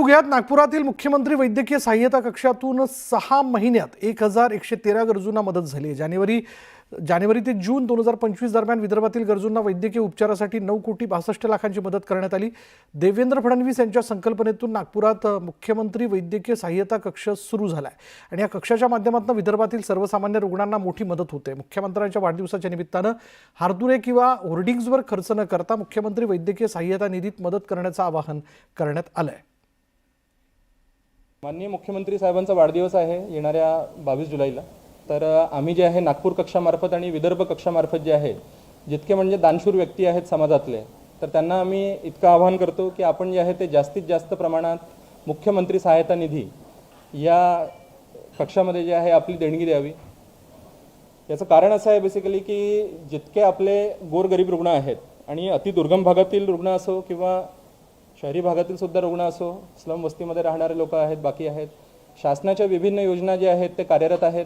बघूयात नागपुरातील मुख्यमंत्री वैद्यकीय सहाय्यता कक्षातून 6 महिन्यात 1113 गरजूंना मदत झाली आहे। जानेवारी ते जून 2025 दरम्यान विदर्भातील गरजूंना वैद्यकीय उपचारासाठी 9,62,00,000ची मदत करण्यात आली। देवेंद्र फडणवीस यांच्या संकल्पनेतून नागपुरात मुख्यमंत्री वैद्यकीय सहाय्यता कक्ष सुरू झाला आहे आणि या कक्षाच्या माध्यमातून विदर्भातील सर्वसामान्य रुग्णांना मोठी मदत होते। मुख्यमंत्र्यांच्या वाढदिवसाच्या निमित्तानं हार्दुरे किंवा होर्डिंग्जवर खर्च न करता मुख्यमंत्री वैद्यकीय सहाय्यता निधीत मदत करण्याचं आवाहन करण्यात आलं आहे। माननीय मुख्यमंत्री साहेबांचा वाढदिवस आहे येणाऱ्या 22 जुलैला। तर आम्ही जे आहे नागपूर कक्षामार्फत आणि विदर्भ कक्षामार्फत जे आहे जितके म्हणजे दानशूर व्यक्ती आहेत समाजातले, तर त्यांना आम्ही इतकं आवाहन करतो की आपण जे आहे ते जास्तीत जास्त प्रमाणात मुख्यमंत्री सहायता निधी या कक्षामध्ये जे आहे आपली देणगी द्यावी। याचं कारण असं आहे बेसिकली की जितके आपले गोरगरीब रुग्ण आहेत आणि अतिदुर्गम भागातील रुग्ण असो किंवा शहरी भागातील सुद्धा रुग्ण असो, स्लम वस्तीमध्ये राहणारे लोक आहेत, बाकी आहेत, शासनाच्या विभिन्न योजना ज्या आहेत ते कार्यरत आहेत।